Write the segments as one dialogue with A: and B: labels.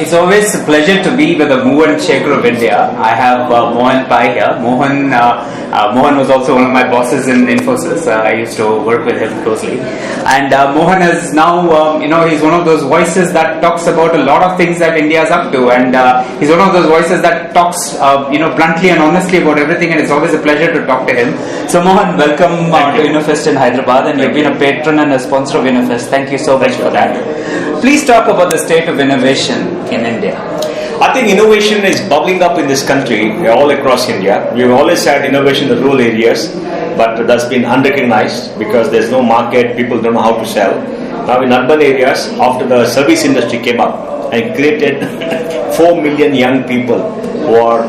A: It's always a pleasure to be with the mover and shaker of India. I have Mohan Pai here. Mohan was also one of my bosses in Infosys. I used to work with him closely. And Mohan is now, he's one of those voices that talks about a lot of things that India is up to. And he's one of those voices that talks, bluntly and honestly about everything. And it's always a pleasure to talk to him. So Mohan, welcome to InnoFest in Hyderabad. And you've been a patron and a sponsor of InnoFest. Thank you so much for that. Please talk about the state of innovation in India.
B: I think innovation is bubbling up in this country, all across India. We've always had innovation in the rural areas, but that's been unrecognized because there's no market, people don't know how to sell. Now in urban areas, after the service industry came up and created 4 million young people who are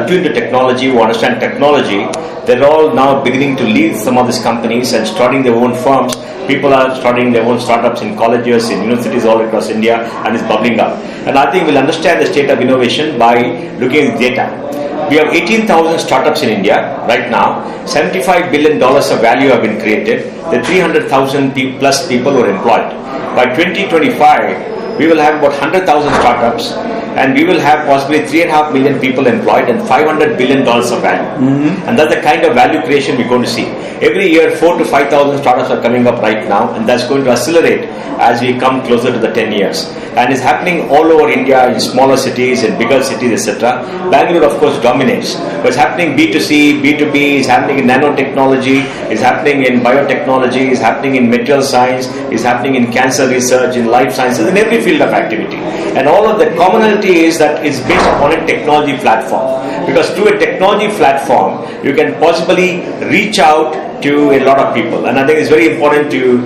B: attuned to technology, who understand technology, they're all now beginning to lead some of these companies and starting their own firms. People are starting their own startups in colleges, in universities all across India, and it's bubbling up. And I think we'll understand the state of innovation by looking at data. We have 18,000 startups in India right now. $75 billion of value have been created. The 300,000 plus people were employed. By 2025, we will have about 100,000 startups, and we will have possibly 3.5 million people employed and $500 billion of value. And that's the kind of value creation we're going to see. Every year, 4,000 to 5,000 startups are coming up right now, and that's going to accelerate as we come closer to the 10 years. And it's happening all over India, in smaller cities, in bigger cities, etc. Bangalore, of course, dominates. But it's happening B2C, B2B, it's happening in nanotechnology, it's happening in biotechnology, it's happening in material science, it's happening in cancer research, in life sciences, in every field of activity. And all of the commonality is that it's based upon a technology platform. Because through a technology platform, you can possibly reach out to a lot of people, and I think it's very important to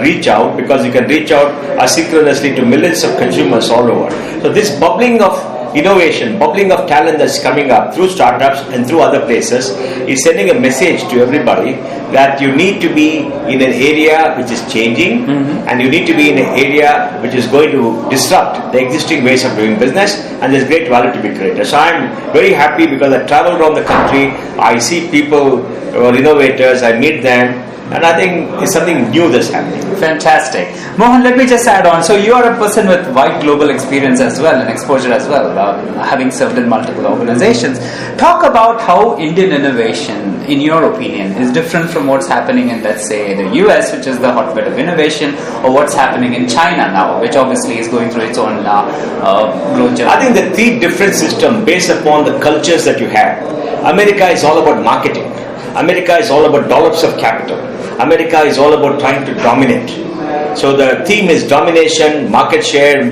B: reach out, because you can reach out asynchronously to millions of consumers all over. So this bubbling of innovation, bubbling of talent that's coming up through startups and through other places is sending a message to everybody that you need to be in an area which is changing, and you need to be in an area which is going to disrupt the existing ways of doing business, and there's great value to be created. So I'm very happy because I travel around the country, I see people who are innovators, I meet them, and I think it's something new that's happening.
A: Fantastic. Mohan, let me just add on. So you are a person with wide global experience as well and exposure as well, having served in multiple organizations. Talk about how Indian innovation, in your opinion, is different from what's happening in, let's say, the US, which is the hotbed of innovation, or what's happening in China now, which obviously is going through its own growth journey.
B: I think the three different systems based upon the cultures that you have. America is all about marketing. America is all about dollops of capital. America is all about trying to dominate. So the theme is domination, market share,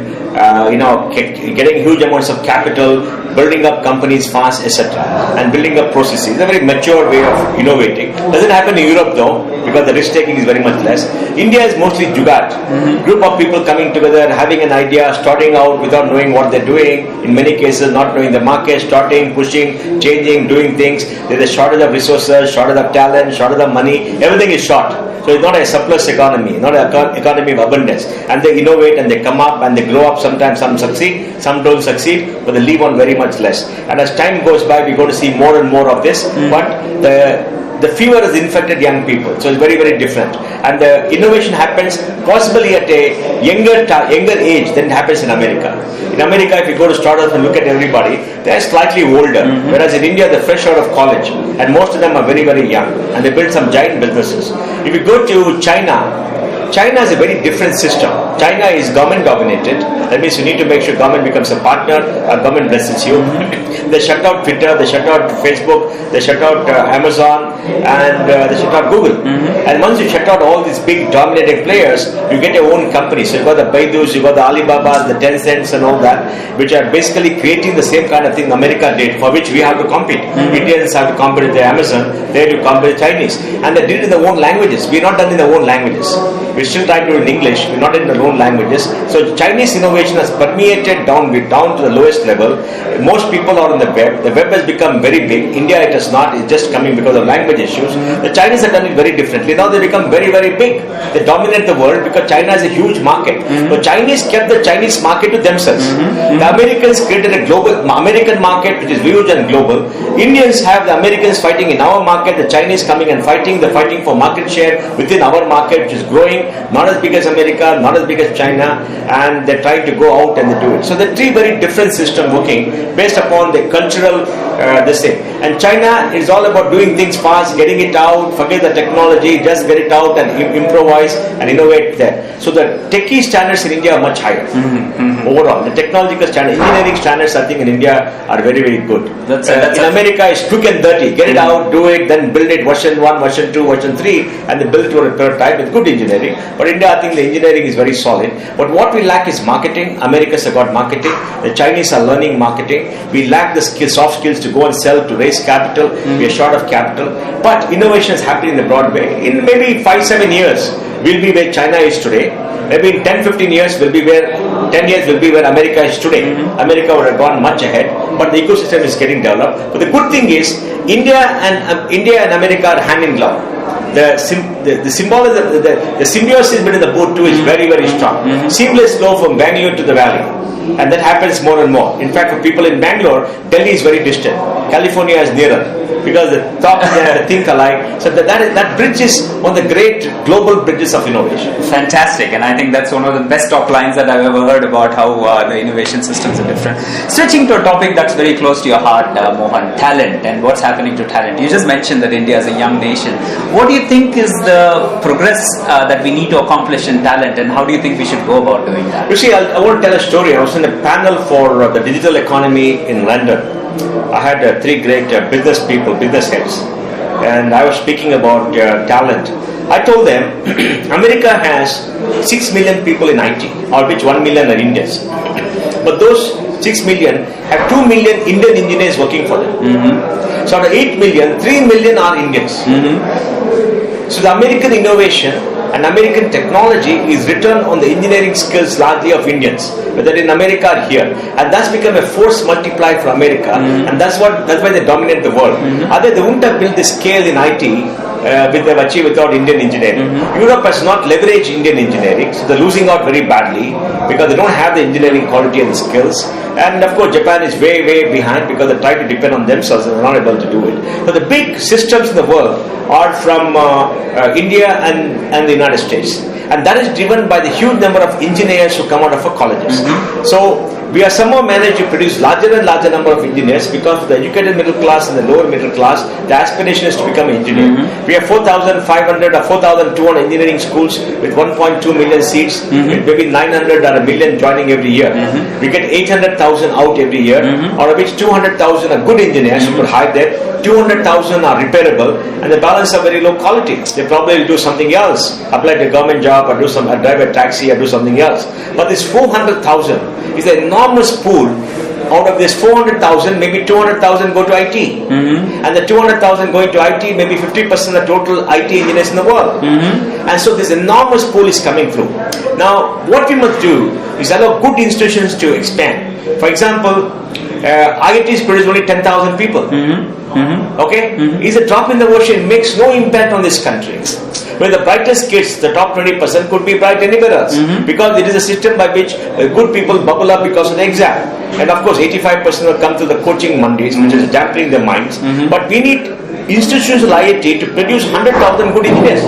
B: getting huge amounts of capital, building up companies fast, etc., and building up processes. It's a very mature way of innovating. Doesn't happen in Europe though, because the risk taking is very much less. India is mostly jugaad. Group of people coming together, having an idea, starting out without knowing what they're doing. In many cases, not knowing the market, starting, pushing, changing, doing things. There's a shortage of resources, shortage of talent, shortage of money. Everything is short. So it's not a surplus economy, not an economy of abundance. And they innovate and they come up and they grow up. Sometimes some succeed, some don't succeed, but they leave on very much less. And as time goes by, we're going to see more and more of this. But the fever has infected young people, so it's very, very different. And the innovation happens possibly at a younger age than it happens in America. In America, if you go to startups and look at everybody, they're slightly older. Whereas in India, they're fresh out of college, and most of them are very, very young, and they build some giant businesses. If you go to China is a very different system. China is government dominated. That means you need to make sure government becomes a partner, or government blesses you. They shut out Twitter, they shut out Facebook, they shut out Amazon, and they shut out Google. And once you shut out all these big dominating players, you get your own company. So you've got the Baidus, you've got the Alibabas, the Tencents and all that, which are basically creating the same kind of thing America did, for which we have to compete. Indians have to compete with the Amazon, they have to compete with Chinese. And they did it in their own languages. We're not done in their own languages. We're still trying to do it in English, we're not in our own languages. So Chinese innovation has permeated down to the lowest level. Most people are on on the web. The web has become very big. India, it has not. It's just coming because of language issues. The Chinese have done it very differently. Now they become very, very big. They dominate the world because China is a huge market. The Chinese kept the Chinese market to themselves. The Americans created a global American market which is huge and global. Indians have the Americans fighting in our market, the Chinese coming and fighting. They're fighting for market share within our market, which is growing, not as big as America, not as big as China, and they're trying to go out and they do it. So there are three very different systems working based upon the cultural this thing. And China is all about doing things fast, getting it out, forget the technology, just get it out and improvise and innovate there. So the techie standards in India are much higher. Overall, the technological standards, engineering standards, I think in India are very, very good. In America, it's quick and dirty. Get it out, do it, then build it version 1, version 2, version 3, and they build to a prototype with good engineering. But India, I think the engineering is very solid. But what we lack is marketing. America's got marketing. The Chinese are learning marketing. We lack the skills, soft skills to go and sell, to raise capital. We are short of capital. But innovation is happening in the broad way. In maybe 5-7 years, we'll be where China is today. Maybe in 10-15 years will be where 10 years will be where America is today. America would have gone much ahead, but the ecosystem is getting developed. But the good thing is India and America are hand in glove. The symbolism, the symbiosis between the both two is very, very strong. Seamless flow from Bangalore to the valley, and that happens more and more. In fact, for people in Bangalore, Delhi is very distant. California is nearer because the thoughts think alike. So that bridge is one of the great global bridges of innovation.
A: Fantastic, and I think that's one of the best talk lines that I've ever heard about how the innovation systems are different. Switching to a topic that's very close to your heart, Mohan, talent and what's happening to talent. You just mentioned that India is a young nation. What do you think is the progress that we need to accomplish in talent, and how do you think we should go about doing that?
B: You see, I want to tell a story. I was in a panel for the digital economy in London. I had three great business people, business heads, and I was speaking about talent. I told them America has 6 million people in IT, of which 1 million are Indians. But those 6 million have 2 million Indian engineers working for them. So out of 8 million, 3 million are Indians. So the American innovation and American technology is written on the engineering skills largely of Indians, whether in America or here, and that's become a force multiplier for America, and that's why they dominate the world. Otherwise, they wouldn't have built the scale in IT they've achieved without Indian engineering. Europe has not leveraged Indian engineering, so they're losing out very badly because they don't have the engineering quality and the skills. And of course, Japan is way, way behind because they try to depend on themselves and they're not able to do it. So the big systems in the world are from India and the United States. And that is driven by the huge number of engineers who come out of our colleges. So we are somehow managed to produce larger and larger number of engineers because for the educated middle class and the lower middle class, the aspiration is to become an engineer. We have 4,500 or 4,200 engineering schools with 1.2 million seats, with maybe 900 or a million joining every year. We get 800,000 out every year, out of which 200,000 are good engineers who could hire them. 200,000 are repairable, and the balance are very low quality. They probably will do something else, apply to a government job or drive a taxi or do something else. But this 400,000 is an enormous pool. Out of this 400,000, maybe 200,000 go to IT. And the 200,000 going to IT, maybe 50% of the total IT engineers in the world. And so this enormous pool is coming through. Now, what we must do is allow good institutions to expand. For example, IITs produce only 10,000 people. Okay? It's a drop in the ocean, makes no impact on this country. Where the brightest kids, the top 20% could be bright anywhere else. Because it is a system by which good people bubble up because of the exam. And of course 85% will come to the coaching Mondays, which is dampening their minds. But we need institutional IIT to produce 100,000 good engineers.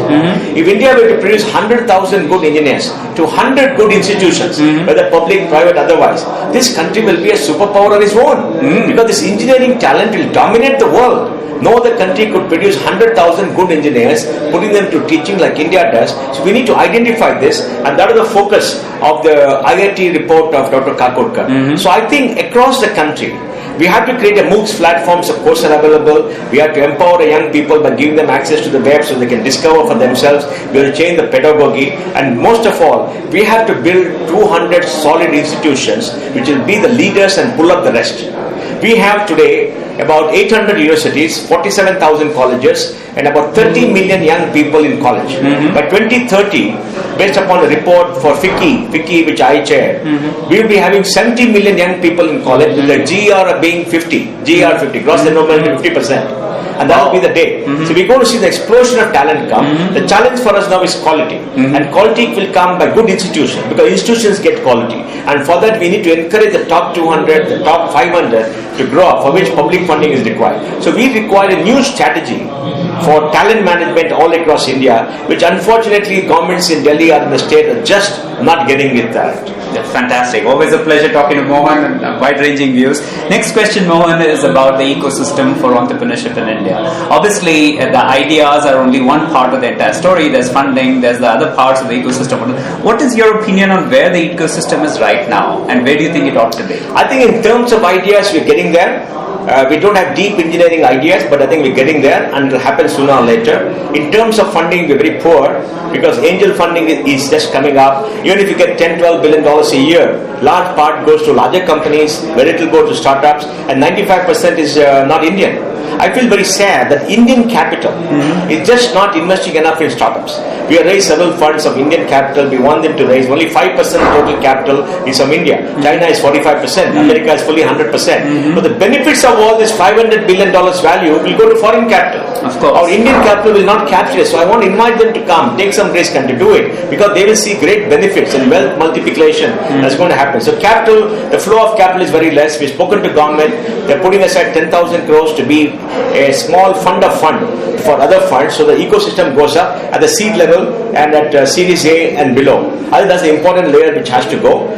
B: If India were to produce 100,000 good engineers to 100 good institutions, whether public, private, otherwise, this country will be a superpower on its own. Because this engineering talent will dominate the world. No other country could produce 100,000 good engineers, putting them to teaching like India does. So we need to identify this, and that is the focus of the IIT report of Dr. Kakodkar. So I think across the country, we have to create a MOOCs platforms, of course, are available. We have to empower the young people by giving them access to the web so they can discover for themselves. We will change the pedagogy, and most of all, we have to build 200 solid institutions which will be the leaders and pull up the rest. We have today about 800 universities, 47,000 colleges, and about 30 million young people in college. By 2030, based upon a report for FICCI which I chair, we will be having 70 million young people in college with the GER being 50, gross enrollment 50%. And that will be the day. So we're going to see the explosion of talent come. The challenge for us now is quality. And quality will come by good institutions, because institutions get quality. And for that we need to encourage the top 200, the top 500 to grow up, for which public funding is required. So we require a new strategy for talent management all across India, which unfortunately governments in Delhi or in the state are just not getting it right.
A: That's fantastic. Always a pleasure talking to Mohan and wide-ranging views. Next question, Mohan, is about the ecosystem for entrepreneurship in India. Obviously, the ideas are only one part of the entire story. There's funding, there's the other parts of the ecosystem. What is your opinion on where the ecosystem is right now, and where do you think it ought to be?
B: I think in terms of ideas, we're getting there. We don't have deep engineering ideas, but I think we're getting there, and it will happen sooner or later. In terms of funding, we're very poor, because angel funding is just coming up. Even if you get $10-12 billion a year, large part goes to larger companies, very little goes to startups, and 95% is not Indian. I feel very sad that Indian capital is just not investing enough in startups. We have raised several funds of Indian capital. We want them to raise. Only 5% of total capital is from India. China is 45%. America is fully 100%. But the benefits of all this $500 billion value will go to foreign capital.
A: Of course.
B: Our Indian capital will not capture it. So I want to invite them to come, take some risk and to do it, because they will see great benefits and wealth multiplication that's going to happen. So capital, the flow of capital is very less. We've spoken to government. They're putting aside 10,000 crores to be a small fund of fund for other funds, so the ecosystem goes up at the seed level and at Series A and below. I think that's the important layer which has to go.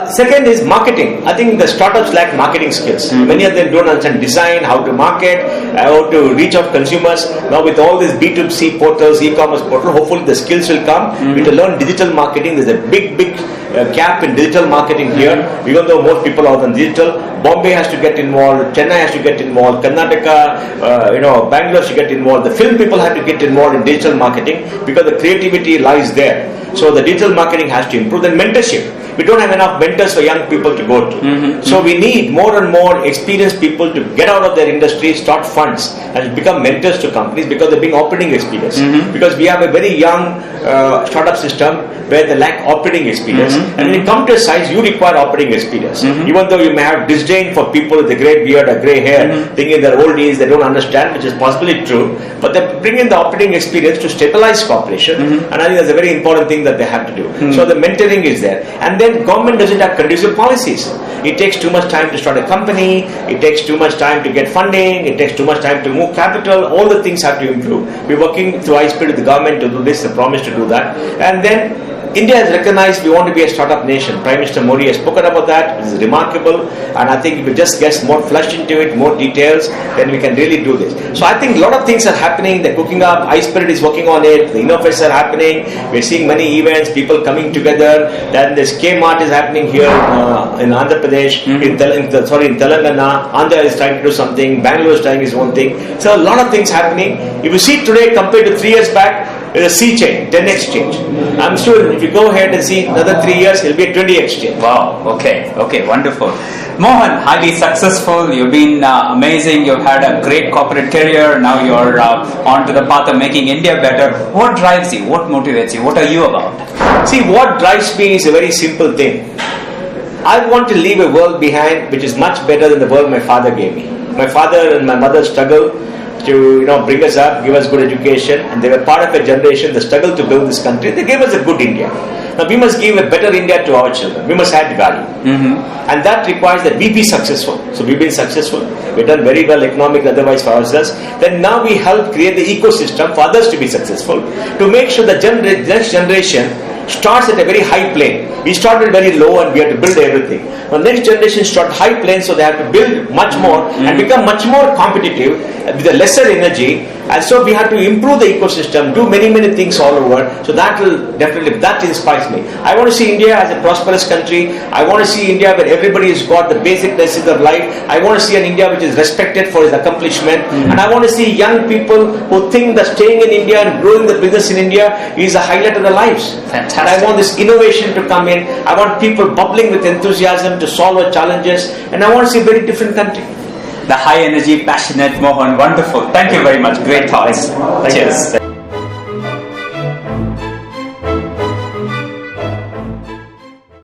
B: Second is marketing. I think the startups lack marketing skills. Many of them don't understand design, how to market, how to reach out consumers. Now with all these B2C portals, e-commerce portal, hopefully the skills will come. We need to learn digital marketing. There's a big gap in digital marketing here, even though most people are on digital. Bombay has to get involved, Chennai has to get involved, Karnataka, Bangalore has to get involved. The film people have to get involved in digital marketing, because the creativity lies there. So the digital marketing has to improve. Then mentorship. We don't have enough mentors for young people to go to. So we need more and more experienced people to get out of their industry, start funds, and become mentors to companies, because they're being operating experience. Because we have a very young startup system where they lack operating experience. And when you come to a size, you require operating experience. Even though you may have disdain for people with a grey beard or grey hair, thinking they're old age, they don't understand, which is possibly true. But they bring in the operating experience to stabilize cooperation. And I think that's a very important thing that they have to do. So the mentoring is there. And then government doesn't have conducive policies. It takes too much time to start a company. It takes too much time to get funding. It takes too much time to move capital. All the things have to improve. We're working through iSpeed with the government to do this, the promise to do that. And then India has recognized we want to be a startup nation. Prime Minister Modi has spoken about that. It is remarkable. And I think if we just get more flesh into it, more details, then we can really do this. So I think a lot of things are happening. They're cooking up. iSpirit is working on it. The innovations are happening. We're seeing many events, people coming together. Then this K-Mart is happening here in Andhra Pradesh, in Telangana. Andhra is trying to do something. Bangalore is trying his own thing. So a lot of things happening. If you see today compared to 3 years back, there's a sea change, 10x change. I'm sure if you go ahead and see another 3 years, it'll be a 20x change.
A: Wow, okay, wonderful. Mohan, highly successful, you've been amazing, you've had a great corporate career, now you're on to the path of making India better. What drives you? What motivates you? What are you about?
B: See, what drives me is a very simple thing. I want to leave a world behind which is much better than the world my father gave me. My father and my mother struggled to bring us up, give us good education, and they were part of a generation that struggled to build this country. They gave us a good India. Now we must give a better India to our children. We must add value. And that requires that we be successful. So we've been successful. We've done very well economically, otherwise for ourselves. Then now we help create the ecosystem for others to be successful, to make sure the next generation starts at a very high plane. We started very low and we had to build everything. Now next generation start high plane, so they have to build much more and become much more competitive with a lesser energy. And so we have to improve the ecosystem, do many things all over. So that will definitely, that inspires me. I want to see India as a prosperous country. I want to see India where everybody has got the basic necessities of life. I want to see an India which is respected for its accomplishment. And I want to see young people who think that staying in India and growing the business in India is a highlight of their lives.
A: Fantastic.
B: And I want this innovation to come in. I want people bubbling with enthusiasm to solve our challenges. And I want to see a very different country.
A: the high energy, passionate Mohan. Wonderful. Thank you very much. Great thoughts.
B: Thank you.
A: Cheers.